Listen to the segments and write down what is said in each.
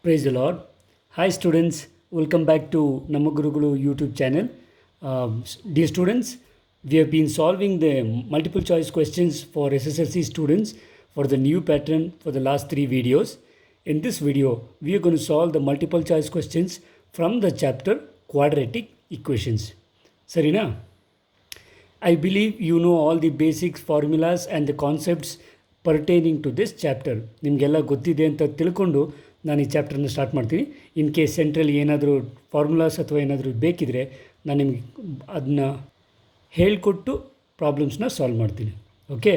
Praise the Lord. Hi students, welcome back to Namma Gurukulu YouTube channel. Dear students, we have been solving the multiple choice questions for SSLC students for the new pattern for the last 3 videos. In this video, we are going to solve the multiple choice questions from the chapter quadratic equations. Sarina? I believe you know all the basic formulas and the concepts pertaining to this chapter. ನಿಮಗೆಲ್ಲ ಗೊತ್ತಿದೆ ಅಂತ ತಿಳ್ಕೊಂಡು ನಾನು ಈ ಚಾಪ್ಟರ್ನ start ಮಾಡ್ತೀನಿ. In case ಸೆಂಟ್ರಲ್ಲಿ ಏನಾದರೂ formulas ಅಥವಾ ಏನಾದರೂ ಬೇಕಿದ್ರೆ ನಾನು ನಿಮಗೆ ಅದನ್ನ ಹೇಳಿಕೊಟ್ಟು ಪ್ರಾಬ್ಲಮ್ಸ್ನ ಸಾಲ್ವ್ ಮಾಡ್ತೀನಿ. Okay,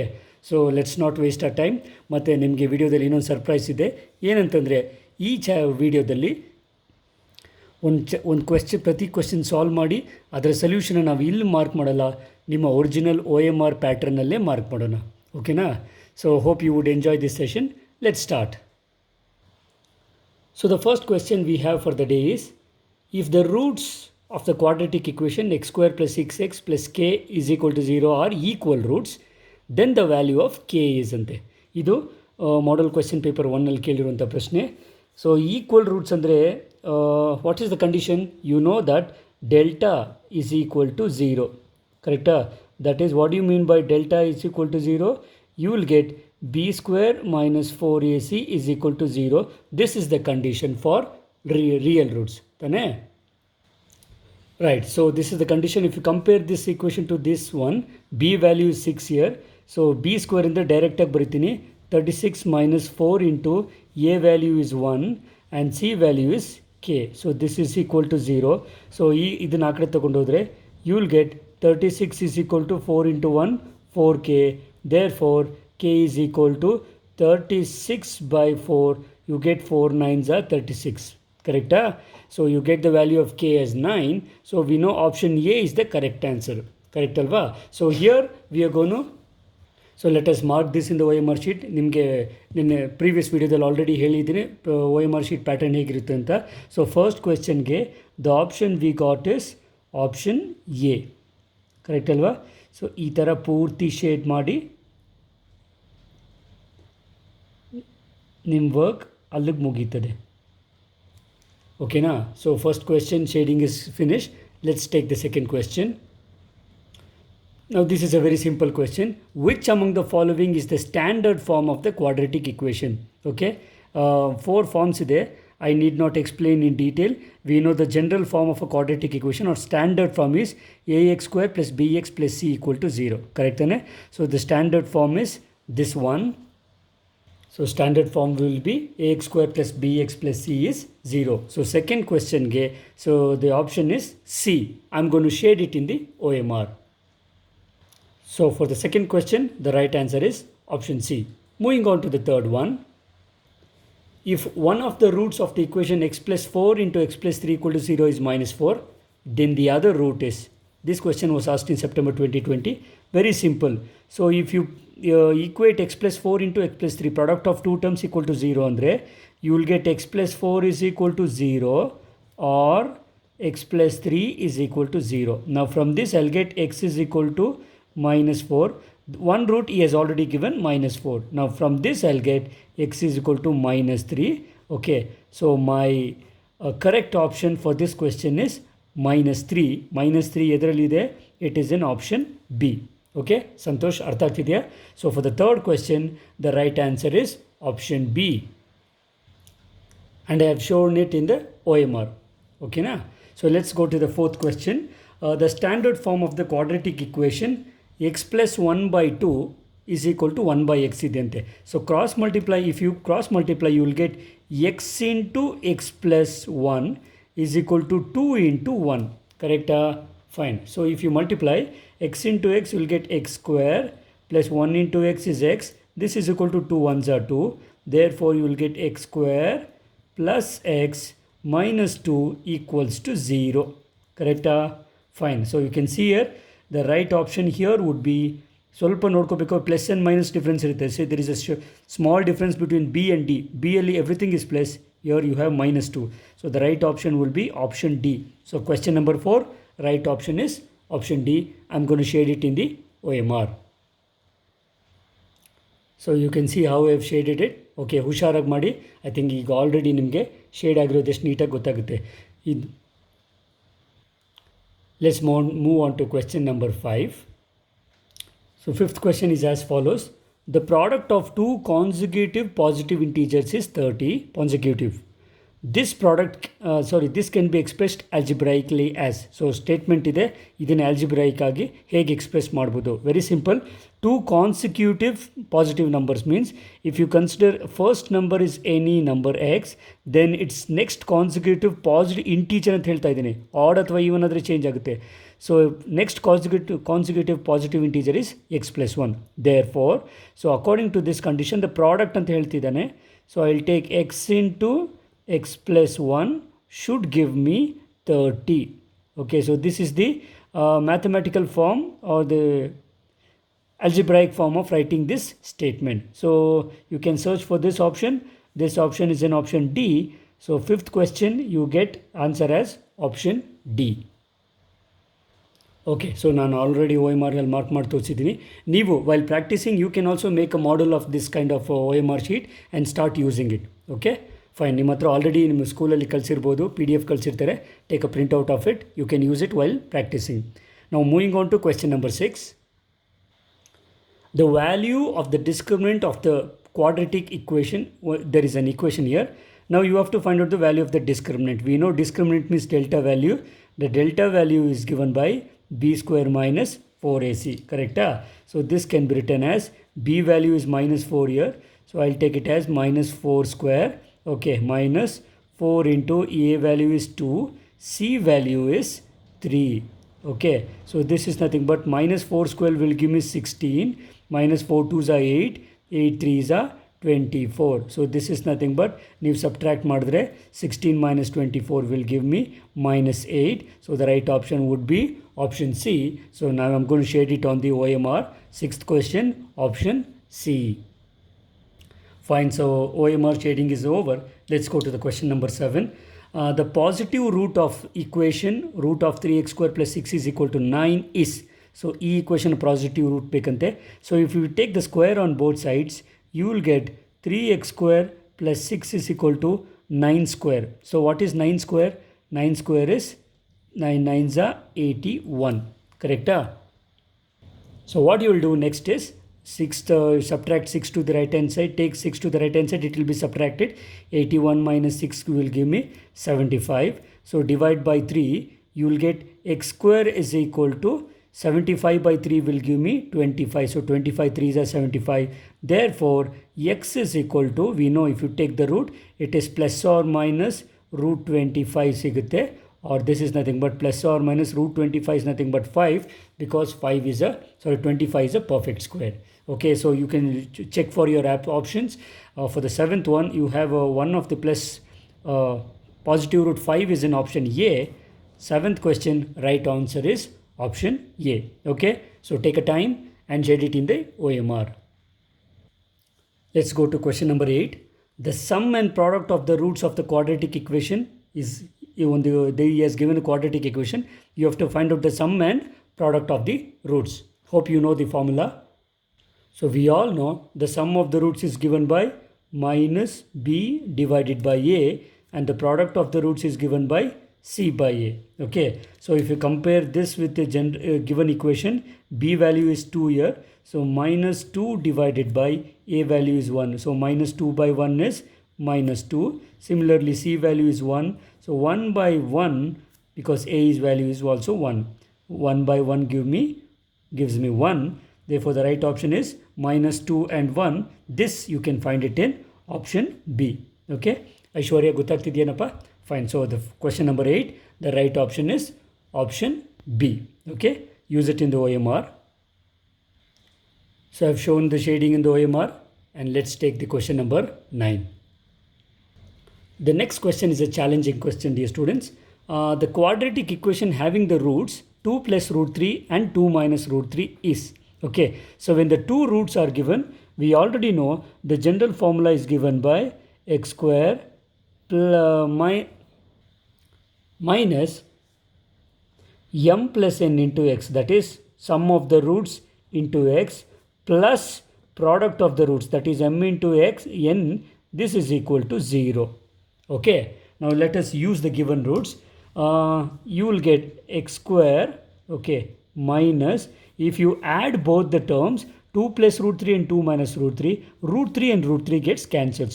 so let's not waste a time. ಮತ್ತು ನಿಮಗೆ ವಿಡಿಯೋದಲ್ಲಿ ಇನ್ನೊಂದು ಸರ್ಪ್ರೈಸ್ ಇದೆ. ಏನಂತಂದರೆ ಈ ವಿಡಿಯೋದಲ್ಲಿ ಒಂದು ಪ್ರತಿ ಕ್ವೆಶ್ಚನ್ ಸಾಲ್ವ್ ಮಾಡಿ ಅದರ ಸೊಲ್ಯೂಷನ್ನ ನಾವು ಇಲ್ಲಿ ಮಾರ್ಕ್ ಮಾಡಲ್ಲ, ನಿಮ್ಮ ಒರಿಜಿನಲ್ OMR ಪ್ಯಾಟ್ರನ್ನಲ್ಲೇ ಮಾರ್ಕ್ ಮಾಡೋಣ. ಓಕೆನಾ? So hope you would enjoy this session. Let's start. So the first question we have for the day is, if the roots of the quadratic equation x square plus 6x plus k is equal to 0 are equal roots, then the value of k is ante. ಇದು ಮಾಡಲ್ question paper 1ನಲ್ಲಿ ಕೇಳಿರುವಂಥ ಪ್ರಶ್ನೆ. So equal roots ಅಂದರೆ what is the condition? You know that delta is equal to 0. ಕರೆಕ್ಟಾ? That is what you mean by delta is equal to 0? You will get b square minus 4ac is equal to 0. This is the condition for real roots. Right, so this is the condition. If you compare this equation to this one, b value is 6 here. So b square in the direct baritini 36 minus 4 into a value is 1 and c value is k. So this is equal to 0. So idana a kade tagondodre you will get 36 is equal to 4 into 1 4k. Therefore k is equal to 36 by 4. You get 4 9s are 36. Correct? So you get the value of k as 9. So we know option A is the correct answer. Correct alva? So here we are going to, so let us mark this in the OMR sheet. ನಿಮಗೆ ನಿನ್ನೆ previous ವಿಡಿಯೋದಲ್ಲಿ already ಹೇಳಿದ್ದೀನಿ OMR sheet pattern ಹೇಗಿರುತ್ತೆ ಅಂತ. So first ಕ್ವೆಶ್ಚನ್ಗೆ the option we got is option A. Correct ಅಲ್ವಾ? So ಈ ಥರ ಪೂರ್ತಿ ಶೇಡ್ ಮಾಡಿ ನಿಮ್ಮ ವರ್ಕ್ ಅಲ್ಲಿಗೆ ಮುಗೀತದೆ. ಓಕೆನಾ? So first question shading is finish. Let's take the second question. Now this is a very simple question. Which among the following is the standard form of the quadratic equation? Okay, 4 forms ಇದೆ. I need not explain in detail. We know the general form of a quadratic equation or standard form is ax square plus bx plus c equal to 0. Correct? So the standard form is this one. So standard form will be ax square plus bx plus c is 0. So second question ge, so the option is C. I'm going to shade it in the OMR. So for the second question, the right answer is option C. Moving on to the third one. If one of the roots of the equation x plus 4 into x plus 3 equal to 0 is minus 4, then the other root is, this question was asked in September 2020. Very simple. So if you equate x plus 4 into x plus 3, product of two terms equal to 0 andre, you will get x plus 4 is equal to 0 or x plus 3 is equal to 0. Now from this I'll get x is equal to minus 4. One root he has already given minus 4. Now from this I'll get x is equal to minus 3. Okay, so my correct option for this question is minus 3. Minus 3 ಎದರಲ್ಲಿ ಇದೆ? It is in option B. Okay, Santosh, ಅರ್ಥ ಆಗ್ತಿದೆಯಾ? So for the third question, the right answer is option B. And I have shown it in the OMR. Okay, na? So let's go to the fourth question. The standard form of the quadratic equation x plus 1 by 2 is equal to 1 by x idente. So cross multiply, if you cross multiply you will get x into x plus 1 is equal to 2 into 1. Correct? Fine. So if you multiply x into x you will get x square plus 1 into x is x. This is equal to 2 ones are 2. Therefore you will get x square plus x minus 2 equals to 0. Correct? Fine. So you can see here the right option here would be ಸ್ವಲ್ಪ ನೋಡ್ಕೋಬೇಕು, plus and minus difference ಇರುತ್ತೆ. So there is a small difference between B and D. B ಅಲ್ಲಿ everything is plus, here you have minus 2. So the right option will be option D. So question number 4, right option is option D. I'm going to shade it in the OMR. So you can see how I have shaded it. Okay, ಹುಷಾರಾಗಿ ಮಾಡಿ. I think ಈಗ already ನಿಮಗೆ shade ಆಗಿರೋದು ಎಷ್ಟು ನೀಟಾಗಿ ಗೊತ್ತಾಗುತ್ತೆ. ಇದು let's move on to question number 5. So fifth question is as follows. The product of two consecutive positive integers is 30 consecutive. This this can be expressed algebraically as. So statement ಇದೆ, ಇದನ್ನು algebraic ಆಗಿ ಹೇಗೆ express ಮಾಡ್ಬೋದು? Very simple. Two consecutive positive numbers means if you consider first number is any number x, then its next consecutive positive integer ಅಂತ ಹೇಳ್ತಾ ಇದ್ದೀನಿ. Add ಅಥವಾ even ಆದರೆ ಚೇಂಜ್ ಆಗುತ್ತೆ. So next consecutive positive integer is x plus 1. Therefore, so according to this condition, the product ಅಂತ ಹೇಳ್ತಿದ್ದಾನೆ. So I'll take x into x plus 1 should give me 30. Okay, so this is the mathematical form or the algebraic form of writing this statement. So you can search for this option. This option is in option D. So fifth question you get answer as option D. Okay, so ನಾನು already O M ಆರ್ನಲ್ಲಿ mark ಮಾಡಿ ತೋರಿಸಿದ್ದೀನಿ. ನೀವು while practising you can also make a model of this kind of O M R sheet and start using it. Okay fine, ನಿಮ್ಮ ಹತ್ರ already ನಿಮ್ಮ ಸ್ಕೂಲಲ್ಲಿ ಕಳಿಸಿರ್ಬೋದು, PDF ಕಳಿಸಿರ್ತಾರೆ. Take a print out of it, you can use it while practising. ನಾವು moving on to question number 6. The value of the discriminant of the quadratic equation, there is an equation here. Now you have to find out the value of the discriminant. We know discriminant means delta value. The delta value is given by b square minus 4ac, correct? So this can be written as b value is minus 4 here. So I'll take it as minus 4 square. Okay, minus 4 into a value is 2, c value is 3. Okay, so this is nothing but minus 4 square will give me 16, minus 4 2s are 8, 8 3s are 24. So this is nothing but ನೀವು subtract ಮಾಡಿದ್ರೆ 16 minus 24 will give me minus 8. So the right option would be option C. So now I'm going to shade it on the OMR. Sixth question, option C. Fine, so OMR shading is over. Let's go to the question number 7. The positive root of equation root of 3x square plus 6 is equal to 9 is. So ಈ equation positive root ಬೇಕಂತೆ. So if you take the square on both sides, you will get 3x square plus 6 is equal to 9 square. So what is 9 square? 9 square is 9 9s are 81. Correct? So what you will do next is subtract 6 to the right hand side. Take 6 to the right hand side. It will be subtracted. 81 minus 6 will give me 75. So divide by 3. You will get x square is equal to 75 by 3 will give me 25. So 25 3s are 75. Therefore, x is equal to, we know if you take the root, it is plus or minus root 25 ಸಿಗುತ್ತೆ. Or this is nothing but plus or minus root 25 is nothing but 5, because 25 is a perfect square. Okay, so you can check for your options. For the seventh one, you have one of the plus positive root 5 is in option A. Seventh question, right answer is option A. Okay, so take a time and shade it in the OMR. Let's go to question number 8. The sum and product of the roots of the quadratic equation is, he has given a quadratic equation. You have to find out the sum and product of the roots. Hope you know the formula. So we all know the sum of the roots is given by minus b divided by a, and the product of the roots is given by c by a. Okay, so if you compare this with the given equation, b value is 2 here. So minus 2 divided by a value is 1. So minus 2 by 1 is minus 2. Similarly, c value is 1. So 1 by 1, because a's value is also 1. 1 by 1 gives me 1. Therefore, the right option is minus 2 and 1. This you can find it in option B. Okay, Aishwarya, ಗೊತ್ತಾಗ್ತಿದೆಯೇನಪ್ಪ? Fine. So the question number 8, the right option is option B. Okay, use it in the OMR. So I've shown the shading in the OMR, and let's take the question number 9. The next question is a challenging question, dear students. The quadratic equation having the roots 2 plus root 3 and 2 minus root 3 is. Okay, so when the two roots are given, we already know the general formula is given by x square minus m plus n into x, that is sum of the roots into x plus product of the roots, that is m into x n this is equal to 0. Okay, now let us use the given roots. You will get x square, okay, minus, if you add both the terms, 2 plus root 3 and 2 minus root 3, root 3 and root 3 gets cancelled.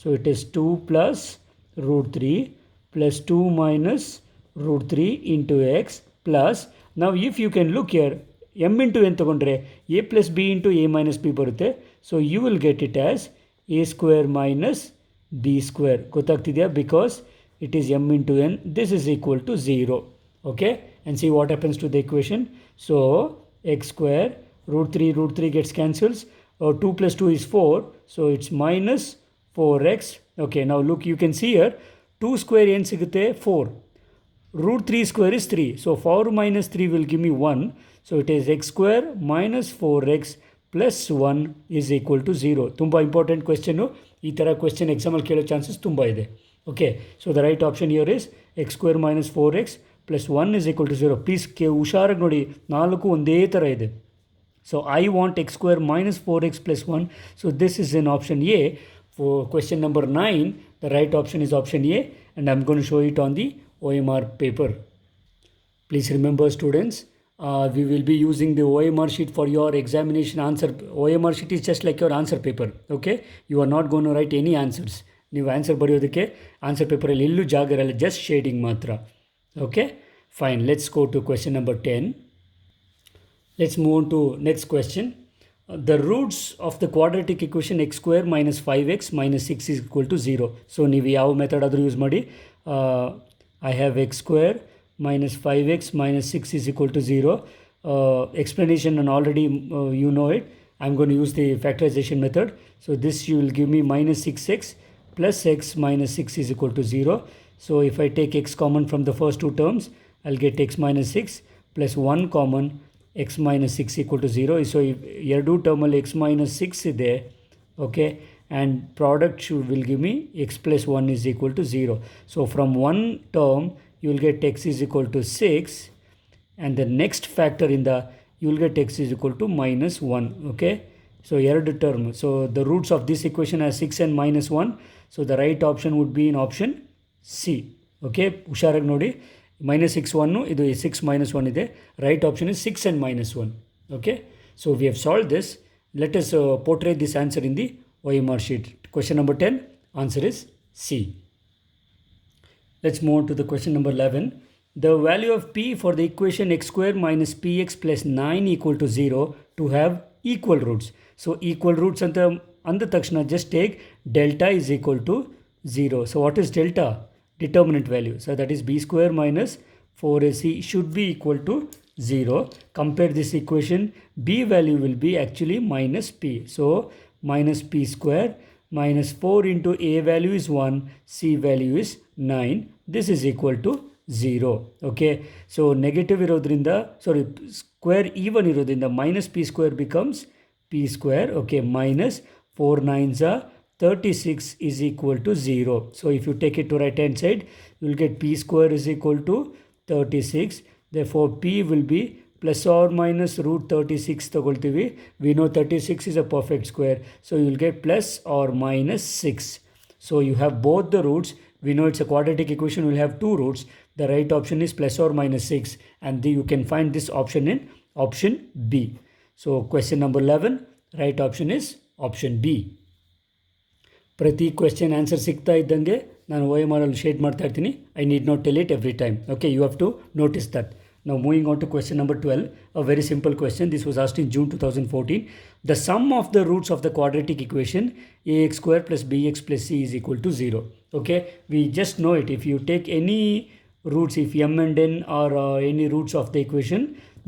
So it is 2 plus root 3 plus 2 minus root 3 into x plus, now if you can look here, m into n ತಗೊಂಡ್ರೆ a plus b into a minus b ಬರುತ್ತೆ. So you will get it as a square minus b square. ಗೊತ್ತಾಗ್ತಿದೆಯಾ? Because it is m into n. This is equal to 0. Okay, and see what happens to the equation. So x square, root 3 gets cancels. 2 plus 2 is 4. So it's minus 4x. Okay, now look, you can see here 2 square n ಸಿಗುತ್ತೆ 4. Root 3 square is 3. So 4 minus 3 will give me 1. So it is x square minus 4x plus 1 is equal to 0. ತುಂಬ important ಕ್ವೆಶ್ಚನ್ನು. ಈ ಥರ question ಎಕ್ಸಾಮಲ್ಲಿ ಕೇಳೋ chances ತುಂಬ ಇದೆ. Okay, so the right option here is X square minus 4x plus 1 is equal to 0. Please ಹುಷಾರಾಗಿ ನೋಡಿ, 4 ಒಂದೇ ಥರ ಇದೆ. So I want x square minus 4x plus 1. So this is in option A. For question number 9, the right option is option A, and I'm going to show it on the OMR paper. Please remember, students, we will be using the OMR sheet for your examination answer. OMR sheet is just like your answer paper. Okay, you are not going to write any answers. ನೀವು answer ಬರೆಯೋದಕ್ಕೆ answer ಪೇಪರಲ್ಲಿ ಎಲ್ಲೂ ಜಾಗ ಇರಲ್ಲ, just shading ಮಾತ್ರ. Okay, fine. Let's go to question number 10. Let's move on to next question. The roots of the quadratic equation x square minus 5x minus 6 is equal to 0. So ನೀವು ಯಾವ method ಆದರೂ use ಮಾಡಿ. I have x square minus 5x minus 6 is equal to 0. Explanation, and already you know it. I'm going to use the factorization method. So this you will give me minus 6x plus x minus 6 is equal to 0. So if I take x common from the first two terms, I'll get x minus 6 plus 1 common, x minus 6 equal to 0. So if ಎರಡು ಟರ್ಮಲ್ಲಿ x minus 6 ಇದೆ, okay, and product will give me x plus 1 is equal to 0. So from one term you will get x is equal to 6, and the next factor in the, you will get x is equal to minus 1. Okay, so ಎರಡು term. So the roots of this equation are 6 and minus 1. So the right option would be in option C. Okay, ಹುಷಾರಾಗಿ ನೋಡಿ, minus 6 1, ಇದು 6 minus 1 ಇದೆ. Right option is 6 and minus 1. Okay, so we have solved this. Let us portray this answer in the OMR sheet. Question number 10, answer is C. Let's move on to the question number 11. The value of p for the equation x square minus px plus 9 equal to 0 to have equal roots. So equal roots ಅಂತ ಅಂದ ತಕ್ಷಣ just take delta is equal to 0. So what is delta? Determinant value. So that is b square minus 4ac should be equal to 0. Compare this equation. B value will be actually minus p. So minus p square minus 4 into a value is 1, c value is 9. This is equal to 0. Okay. So negative ಇರೋದ್ರಿಂದ, sorry, square even ಇರೋದ್ರಿಂದ minus p square becomes p square. Okay, minus 4 9s are 36 is equal to 0. So if you take it to right hand side, you will get p square is equal to 36. Therefore p will be plus or minus root 36 ತಗೊಳ್ತೀವಿ. We know 36 is a perfect square. So you will get plus or minus 6. So you have both the roots. We know it's a quadratic equation, will have two roots. The right option is plus or minus 6, and you can find this option in option B. So question number 11, right option is option B. ಪ್ರತಿ question answer ಸಿಗ್ತಾ ಇದ್ದಂಗೆ ನಾನು OMR ಅಲ್ಲಿ shade ಮಾಡ್ತಾ ಇರ್ತೀನಿ. I need not tell it every time. Okay, you have to notice that. Now moving on to question number 12, a very simple question. This was asked in June 2014. The sum of the roots of the quadratic equation ax square plus bx plus c is equal to 0. Okay, we just know it. If you take any roots, if m and n are any roots of the equation,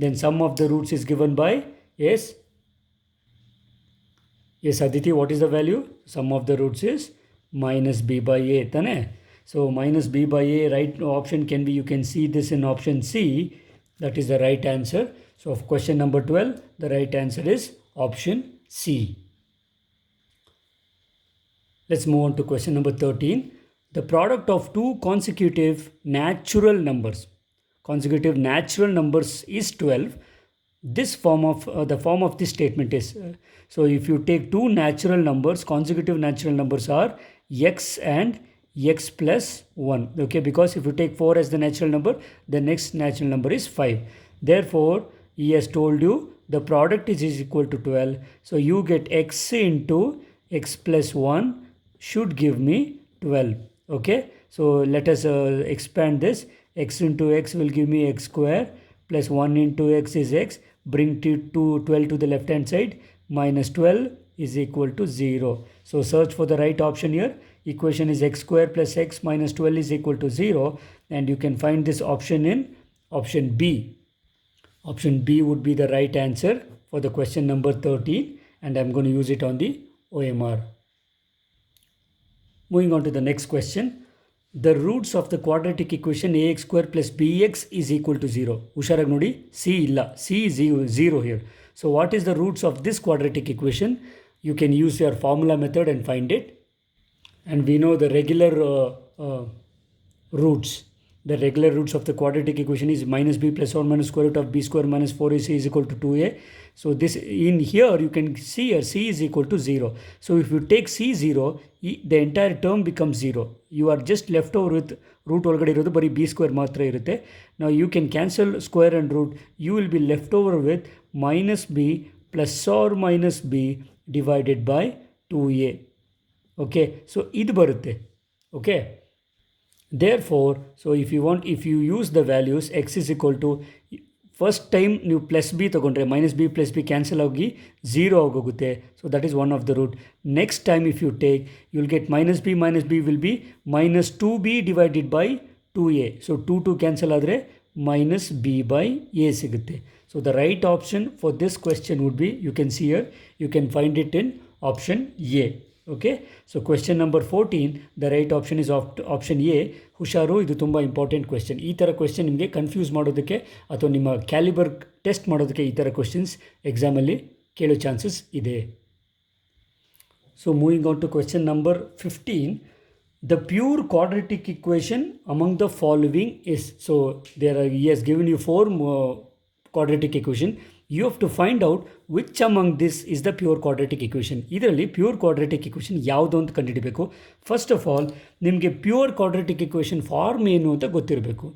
then sum of the roots is given by, yes, Aditi, what is the value? Sum of the roots is minus b by a. Tane? So minus b by a, right option can be, you can see this in option C. That is the right answer. So of question number 12, the right answer is option C. Let's move on to question number 13. The product of two consecutive natural numbers is 12. this form of the form of this statement is so if you take two natural numbers, consecutive natural numbers are x and x plus 1, okay, because if you take 4 as the natural number, the next natural number is 5. Therefore he has told you the product is equal to 12, so you get x into x plus 1 should give me 12. Okay, so let us expand this. X into x will give me x square plus 1 into x is x, bring to 12 to the left hand side, minus 12 is equal to 0. So search for the right option here. Equation is x square plus x minus 12 is equal to 0, and you can find this option in option B. Option B would be the right answer for the question number 13, and I'm going to use it on the OMR. Moving on to the next question. The roots of the quadratic equation ax square plus bx is equal to 0. ಹುಷಾರಾಗಿ ನೋಡಿ, c ಇಲ್ಲ, c is 0 here. So what is the roots of this quadratic equation? You can use your formula method and find it. And we know the regular roots. The regular roots of the quadratic equation is minus b plus or minus square root of b square minus 4ac is equal to 2a. So this in here you can see here c is equal to 0. So if you take c 0, the entire term becomes 0. You are just left over with root ಒಳಗಡೆ ಇರೋದು ಬರೀ b square ಮಾತ್ರ ಇರುತ್ತೆ. Now you can cancel square and root. You will be left over with minus b plus or minus b divided by 2a. Okay, so ಇದು ಬರುತ್ತೆ. Okay, therefore so if you use the values x is equal to, first time ನೀವು plus b ತೊಗೊಂಡ್ರೆ minus b plus b cancel ಆಗಿ 0 ಆಗೋಗುತ್ತೆ. So that is one of the root. Next time if you take you will get minus b will be minus 2b divided by 2a. So 2 cancel ಆದರೆ minus b by a ಸಿಗುತ್ತೆ. So the right option for this question would be, you can see here, you can find it in option A. Okay, so question number 14, the right option is option A. ಹುಷಾರು, ಇದು ತುಂಬ important question. ಈ ಥರ question ನಿಮಗೆ confuse ಮಾಡೋದಕ್ಕೆ ಅಥವಾ ನಿಮ್ಮ calibre test ಮಾಡೋದಕ್ಕೆ ಈ ಥರ ಕ್ವೆಶ್ಚನ್ಸ್ ಎಕ್ಸಾಮಲ್ಲಿ ಕೇಳೋ ಚಾನ್ಸಸ್ ಇದೆ. So moving on to question number 15, the pure quadratic equation among the following is, so he has given you 4 quadratic equation. You have to find out which among this is the pure quadratic equation. ಇದರಲ್ಲಿ pure quadratic equation ಯಾವುದು ಅಂತ ಕಂಡುಹಿಡಬೇಕು. First of all ನಿಮಗೆ pure quadratic equation form ಏನು ಅಂತ ಗೊತ್ತಿರಬೇಕು.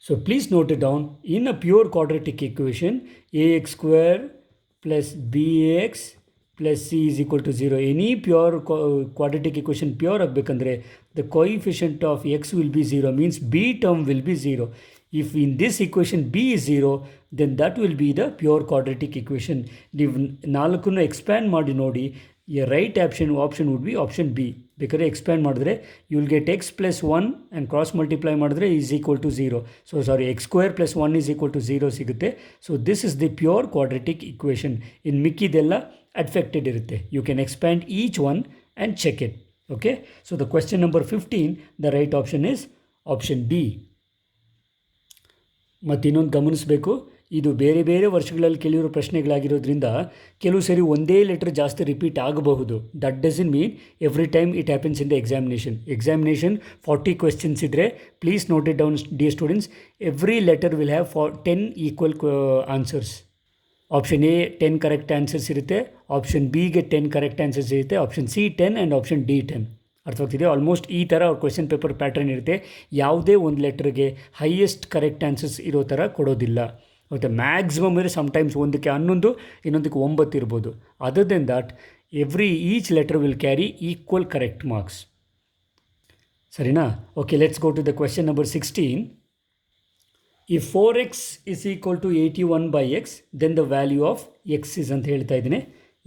So please note it down. In a pure quadratic equation ax square plus bx plus c is equal to 0. Any pure quadratic equation pure ಆಗಬೇಕಂದ್ರೆ the coefficient of x will be 0, means b term will be 0. If in this equation b is 0, then that will be the pure quadratic equation. ನೀವು ನಾಲ್ಕನ್ನು expand ಮಾಡಿ ನೋಡಿ, right option would be option B. ಬೇಕಾದ್ರೆ expand ಮಾಡಿದ್ರೆ you will get X plus 1 and cross multiply ಮಾಡಿದ್ರೆ is equal to 0. So sorry, X square plus 1 is equal to 0 ಸಿಗುತ್ತೆ. So this is the pure quadratic equation. ಇನ್ನು ಮಿಕ್ಕಿದೆಲ್ಲ adfected ಇರುತ್ತೆ. You can expand each one and check it. Okay, so the question number 15, the right option is option B. ಮತ್ತು ಇನ್ನೊಂದು ಗಮನಿಸಬೇಕು, ಇದು ಬೇರೆ ಬೇರೆ ವರ್ಷಗಳಲ್ಲಿ ಕೇಳಿರೋ ಪ್ರಶ್ನೆಗಳಾಗಿರೋದ್ರಿಂದ ಕೆಲವು ಸರಿ ಒಂದೇ ಲೆಟರ್ ಜಾಸ್ತಿ ರಿಪೀಟ್ ಆಗಬಹುದು. That doesn't mean every time it happens in the examination 40 questions ಇದ್ದರೆ please note it down dear students. Every letter will have 10 equal answers. Option A 10 correct answers ಇರುತ್ತೆ, ಆಪ್ಷನ್ ಬಿಗೆ 10 ಕರೆಕ್ಟ್ ಆನ್ಸರ್ಸ್ ಇರುತ್ತೆ, option C 10 and option D 10. ಅರ್ಥವಾಗ್ತಿದೆ? Almost ಈ ಥರ ಅವ್ರ question paper pattern ಇರುತ್ತೆ. ಯಾವುದೇ ಒಂದು ಲೆಟ್ರಿಗೆ ಹೈಯೆಸ್ಟ್ ಕರೆಕ್ಟ್ ಆನ್ಸರ್ಸ್ ಇರೋ ಥರ ಕೊಡೋದಿಲ್ಲ. ಮತ್ತು ಮ್ಯಾಕ್ಸಿಮಮ್ ಅಂದರೆ ಸಮ್ಟೈಮ್ಸ್ ಒಂದಕ್ಕೆ 11, ಇನ್ನೊಂದಕ್ಕೆ 9 ಇರ್ಬೋದು. Other than that each letter will carry equal correct marks. ಸರಿನಾ? Okay, let's go to the question number 16. If 4x is equal to 81 by x, then the value of x is ಅಂತ ಹೇಳ್ತಾ ಇದ್ದೀನಿ.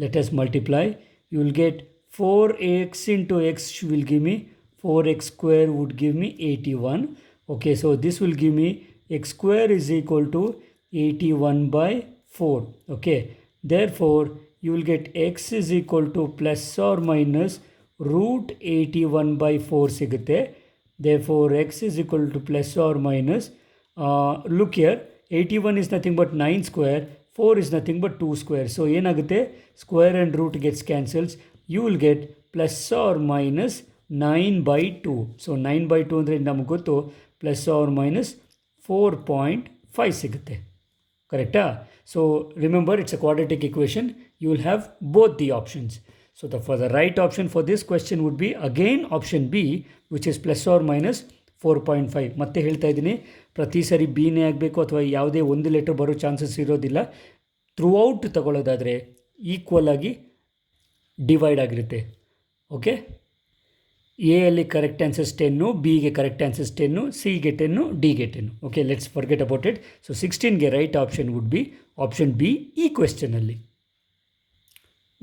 Let us multiply. You will get 4x into x will give me 4x square would give me 81. Okay, so this will give me x square is equal to 81 by 4. Okay, therefore you will get x is equal to plus or minus root 81 by 4 ಸಿಗುತ್ತೆ. Therefore x is equal to plus or minus look here, 81 is nothing but 9 square, 4 is nothing but 2 square. So ಏನಾಗುತ್ತೆ, square and root gets cancels. You will get plus or minus 9 by 2. So 9 by 2 ಅಂದರೆ ನಮಗೆ ಗೊತ್ತು plus or minus 4.5 ಸಿಗುತ್ತೆ. Correcta? So remember, it's a quadratic equation. You will have both the options. So for the right option for this question would be again option B, which is plus or minus 4.5. ಮತ್ತೆ ಹೇಳ್ತಾ ಇದ್ದೀನಿ, ಪ್ರತಿ ಸರಿ ಬಿನೇ ಆಗಬೇಕು ಅಥವಾ ಯಾವುದೇ ಒಂದು letter ಬರೋ ಚಾನ್ಸಸ್ ಇರೋದಿಲ್ಲ. ಥ್ರೂ ಔಟ್ ತಗೊಳ್ಳೋದಾದರೆ ಈಕ್ವಲ್ ಆಗಿ ಡಿವೈಡ್ ಆಗಿರುತ್ತೆ. ಓಕೆ, ಎ ಅಲ್ಲಿ ಕರೆಕ್ಟ್ ಆನ್ಸರ್ಸ್ 10, ಬಿಗೆ ಕರೆಕ್ಟ್ ಆನ್ಸರ್ಸ್ 10, ಸಿಗೆ 10, ಡಿಗೆ 10. Okay, let's forget about it. So 16ಗೆ right option would be option B ಈ ಕ್ವೆಶ್ಚನಲ್ಲಿ.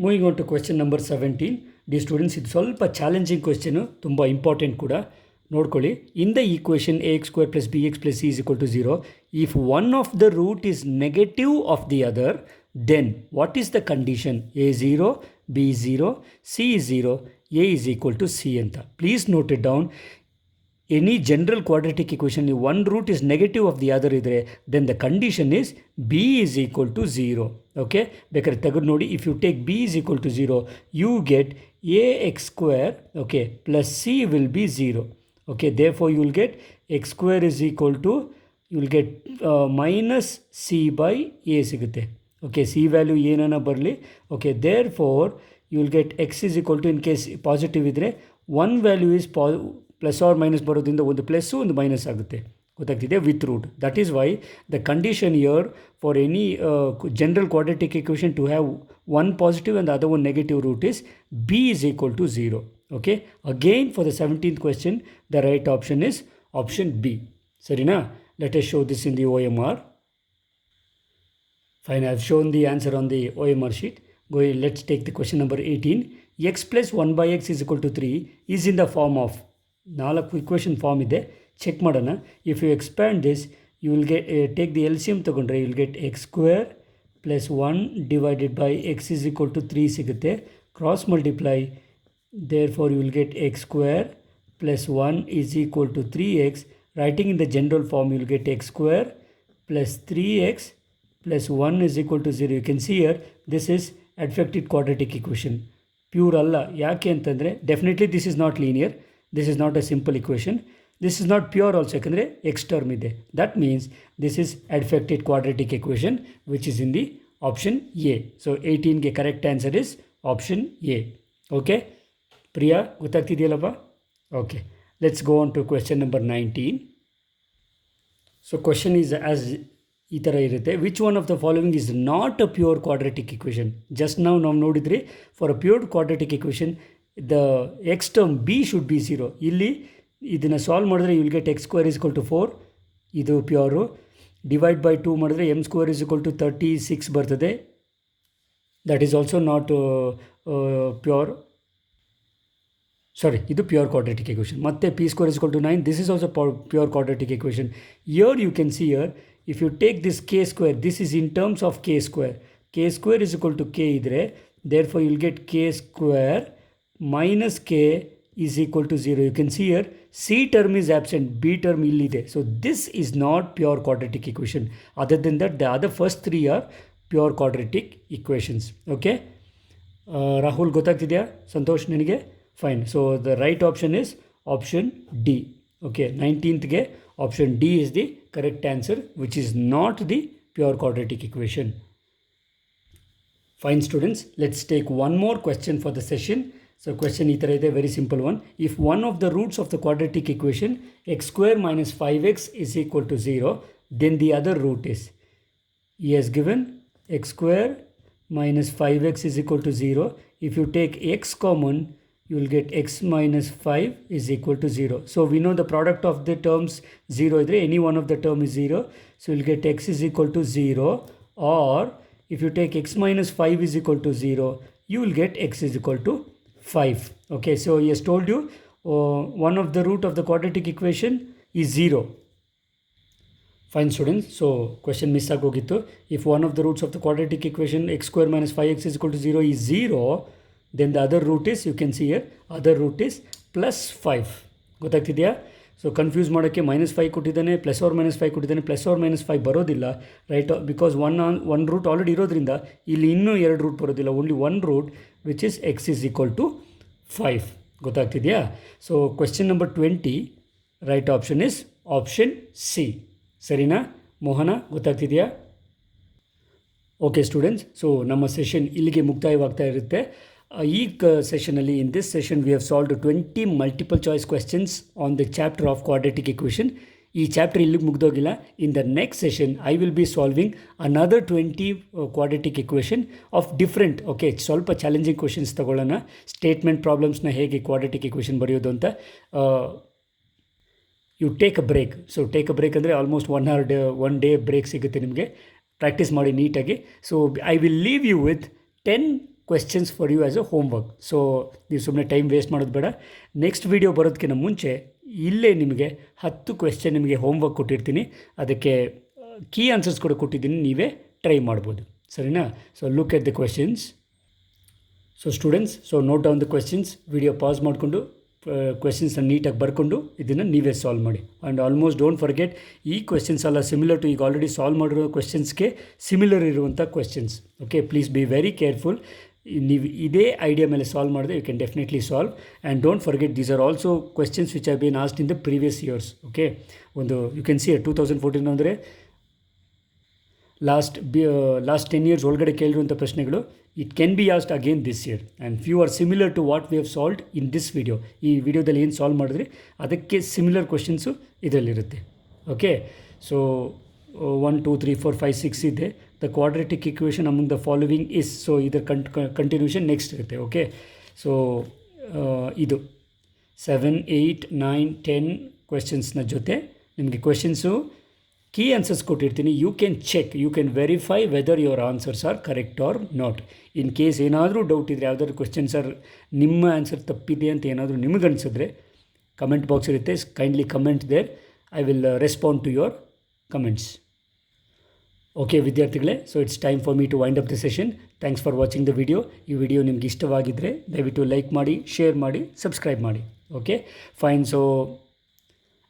Moving on to question number 17. The students, ಇದು ಸ್ವಲ್ಪ ಚಾಲೆಂಜಿಂಗ್ ಕ್ವೆಶ್ಚನು, ತುಂಬ ಇಂಪಾರ್ಟೆಂಟ್ ಕೂಡ. ನೋಡ್ಕೊಳ್ಳಿ. In the equation ax square plus bx plus c is equal to 0, if one of the root is negative of the other, then what is the condition? a 0, b 0, c is 0, a is equal to c ಅಂತ. Please note it down. Any general quadratic equation one root is negative of the other ಇದ್ದರೆ then the condition is B is equal to 0. Okay, ಬೇಕಾದ್ರೆ ತೆಗೆದು ನೋಡಿ. If you take B is equal to 0, you get A X square, okay, plus C will be 0. Okay, therefore you will get x square is equal to, you will get minus c by a ಸಿಗುತ್ತೆ. Okay, c value ಏನನ್ನ ಬರಲಿ. Okay, therefore you will get x is equal to, in case positive ಇದ್ದರೆ one value is plus or minus ಬರೋದ್ರಿಂದ ಒಂದು plus ಒಂದು minus ಆಗುತ್ತೆ. ಗೊತ್ತಾಗ್ತಿದೆ? With root. That is why the condition here for any general quadratic equation to have one positive and the other one negative root is b is equal to 0. Okay, again for the 17th question, the right option is option B. Sarina, let us show this in the OMR. Fine, I have shown the answer on the OMR sheet. Go ahead, let's take the question number 18. x plus 1 by x is equal to 3 is in the form of, ನಾಲ್ಕು equation form ಇದೆ, check ಮಾಡೋಣ. If you expand this, you will get take the LCM ತಗೊಂಡ್ರೆ you will get x square plus 1 divided by x is equal to 3 ಸಿಗುತ್ತೆ. Cross multiply, therefore you will get x square plus 1 is equal to 3x. Writing in the general form, you will get x square plus 3x plus 1 is equal to 0. You can see here, this is adfected quadratic equation. Pure ಅಲ್ಲ. ಯಾಕೆ ಅಂತಂದರೆ definitely this is not linear, this is not a simple equation, this is not pure also, ಯಾಕಂದರೆ X term ಇದೆ. That means this is adfected quadratic equation which is in the option A. So 18ಗೆ correct answer is option A. Okay, Priya ಗೊತ್ತಾಗ್ತಿದೆಯಲ್ಲಪ್ಪ? Okay, let's go on to question number 19. So question is as ಈ ಥರ ಇರುತ್ತೆ. Which one of the following is not a pure quadratic equation? Just ನಾವು ನೋಡಿದ್ರಿ, for a pure quadratic equation the X term B should be 0. ಇಲ್ಲಿ ಇದನ್ನು solve ಮಾಡಿದ್ರೆ you will get X square is equal to 4, ಇದು pure. Divide by 2 ಮಾಡಿದ್ರೆ M square is equal to 36 ಬರ್ತದೆ. That is also not pure. Sorry, ಇದು pure quadratic equation. ಮತ್ತು P square is equal to 9, this is also pure quadratic equation. Here you can see here, if you take this k square, this is in terms of k square. K square is equal to k idre, therefore you will get k square minus k is equal to 0. You can see here, c term is absent, b term illide. So this is not pure quadratic equation. Other than that, the other first three are pure quadratic equations. Okay, Rahul ಗೊತ್ತಾಗ್ತಿದೆಯಾ? ಸಂತೋಷ್ ನಿನಗೆ? Fine. So the right option is option D. Okay, 19th option D is the correct answer, which is not the pure quadratic equation. Fine students, let's take one more question for the session. So question is a very simple one. If one of the roots of the quadratic equation x square minus 5x is equal to 0, then the other root is, he has given x square minus 5x is equal to 0. If you take x common, you will get x minus 5 is equal to 0. So we know the product of the terms 0 idre, any one of the term is 0. So you will get x is equal to 0, or if you take x minus 5 is equal to 0, you will get x is equal to 5. Okay, so he has told you one of the root of the quadratic equation is 0. Fine students, so question miss agogittu. If one of the roots of the quadratic equation x square minus 5x is equal to 0 is 0, then the other root is, you can see here, other root is plus 5. ಗೊತ್ತಾಗ್ತಿದೆಯಾ? So confuse ಮಾಡೋಕ್ಕೆ -5 ಕೊಟ್ಟಿದ್ದಾನೆ, plus or minus 5 ಕೊಟ್ಟಿದ್ದಾನೆ. Plus or minus 5 ಬರೋದಿಲ್ಲ, right? Because one root already ಇರೋದ್ರಿಂದ ಇಲ್ಲಿ ಇನ್ನೂ 2 root ಬರೋದಿಲ್ಲ. Only 1 root which is X is equal to 5. ಗೊತ್ತಾಗ್ತಿದೆಯಾ? So question number 20 right option is option C. ಸರಿನಾ ಮೋಹನ? ಗೊತ್ತಾಗ್ತಿದೆಯಾ? ಓಕೆ ಸ್ಟೂಡೆಂಟ್ಸ್, ಸೊ ನಮ್ಮ ಸೆಷನ್ ಇಲ್ಲಿಗೆ ಮುಕ್ತಾಯವಾಗ್ತಾ ಇರುತ್ತೆ. ಈ ಸೆಷನಲ್ಲಿ in this session we have solved 20 multiple choice questions on the chapter of quadratic equation. ಈ ಚಾಪ್ಟರ್ ಇಲ್ಲಿಗೆ ಮುಗ್ದೋಗಿಲ್ಲ. In the next session I will be solving another 20 quadratic equation of different. Okay, ಸ್ವಲ್ಪ challenging questions ತಗೊಳ್ಳೋಣ. Statement ಪ್ರಾಬ್ಲಮ್ಸ್ನ ಹೇಗೆ quadratic equation ಬರೆಯೋದು ಅಂತ. You take a break. So take a break ಅಂದರೆ ಆಲ್ಮೋಸ್ಟ್ 1 ಡೇ ಬ್ರೇಕ್ ಸಿಗುತ್ತೆ ನಿಮಗೆ. ಪ್ರಾಕ್ಟೀಸ್ ಮಾಡಿ ನೀಟಾಗಿ. So I will leave you with 10 questions for you as a homework. So ನೀವು ಸುಮ್ಮನೆ ಟೈಮ್ ವೇಸ್ಟ್ ಮಾಡೋದು ಬೇಡ. ನೆಕ್ಸ್ಟ್ ವೀಡಿಯೋ ಬರೋದಕ್ಕಿಂತ ಮುಂಚೆ ಇಲ್ಲೇ ನಿಮಗೆ 10 ಕ್ವೆಶ್ಚನ್ ನಿಮಗೆ ಹೋಮ್ ವರ್ಕ್ ಕೊಟ್ಟಿರ್ತೀನಿ. ಅದಕ್ಕೆ ಕೀ ಆನ್ಸರ್ಸ್ ಕೂಡ ಕೊಟ್ಟಿದ್ದೀನಿ, ನೀವೇ ಟ್ರೈ ಮಾಡ್ಬೋದು. ಸರಿನಾ? So look at the questions. So students, so note down the questions. Video pass ಮಾಡಿಕೊಂಡು ಕ್ವೆಶ್ಚನ್ಸ್ನ ನೀಟಾಗಿ ಬರ್ಕೊಂಡು ಇದನ್ನು ನೀವೇ ಸಾಲ್ವ್ ಮಾಡಿ. ಆ್ಯಂಡ್ ಆಲ್ಮೋಸ್ಟ್ ಡೋಂಟ್ ಫರ್ಗೆಟ್, ಈ ಕ್ವೆಶ್ಚನ್ಸ್ ಎಲ್ಲ ಸಿಮಿಲರ್ ಟು ಈಗ ಆಲ್ರೆಡಿ ಸಾಲ್ವ್ ಮಾಡಿರೋ ಕ್ವೆಶ್ಚನ್ಸ್ಗೆ ಸಿಮಿಲರ್ ಇರುವಂಥ questions. Okay, please be very careful. ನೀವು ಇದೇ ಐಡಿಯಾ ಮೇಲೆ ಸಾಲ್ವ್ ಮಾಡಿದ್ರೆ you can definitely solve. And don't forget, these are also questions which have been asked in the previous years. Okay, ಒಂದು you can see 2014 ಅಂದರೆ last 10 years ಒಳಗಡೆ ಕೇಳಿರುವಂಥ ಪ್ರಶ್ನೆಗಳು. It can be asked again this year and few are similar to what we have solved in this video. ಈ ವಿಡಿಯೋದಲ್ಲಿ ಏನು solve ಮಾಡಿದ್ರೆ ಅದಕ್ಕೆ ಸಿಮಿಲರ್ ಕ್ವೆಶ್ಚನ್ಸು ಇದರಲ್ಲಿರುತ್ತೆ. ಓಕೆ, ಸೊ 1 2 3 4 5 6 ಇದೆ. The quadratic equation among the following is. So ಇದರ continuation next ಇರುತ್ತೆ. Okay, so ಇದು 7 8 9 10 ಕ್ವೆಶ್ಚನ್ಸ್ನ ಜೊತೆ ನಿಮಗೆ ಕ್ವೆಶ್ಚನ್ಸು ಕೀ ಆನ್ಸರ್ಸ್ ಕೊಟ್ಟಿರ್ತೀನಿ. You can check, you can verify whether your answers are correct or not. In case ಏನಾದರೂ doubt ಇದ್ದರೆ, ಯಾವುದಾದ್ರು ಕ್ವೆಶ್ಚನ್ಸ್ ಆರ್ ನಿಮ್ಮ ಆನ್ಸರ್ ತಪ್ಪಿದೆ ಅಂತ ಏನಾದರೂ ನಿಮಗೆ ಅನಿಸಿದ್ರೆ ಕಮೆಂಟ್ ಬಾಕ್ಸ್ ಇರುತ್ತೆ. Kindly comment there. I will respond to your comments. Okay ವಿದ್ಯಾರ್ಥಿಗಳೇ, so it's time for me to wind up the session. Thanks for watching the video. ಈ ವಿಡಿಯೋ ನಿಮ್ಗೆ ಇಷ್ಟವಾಗಿದ್ದರೆ ದಯವಿಟ್ಟು ಲೈಕ್ ಮಾಡಿ, ಶೇರ್ ಮಾಡಿ, ಸಬ್ಸ್ಕ್ರೈಬ್ ಮಾಡಿ. Okay fine. So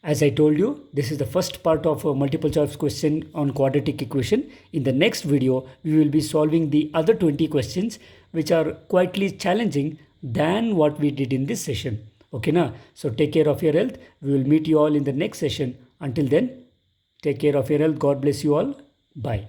as I told you, this is the first part of a multiple choice question on quadratic equation. In the next video, we will be solving the other 20 questions which are quietly challenging than what we did in this session. Okay na? So take care of your health. We will meet you all in the next session. Until then, take care of your health. God bless you all. Bye.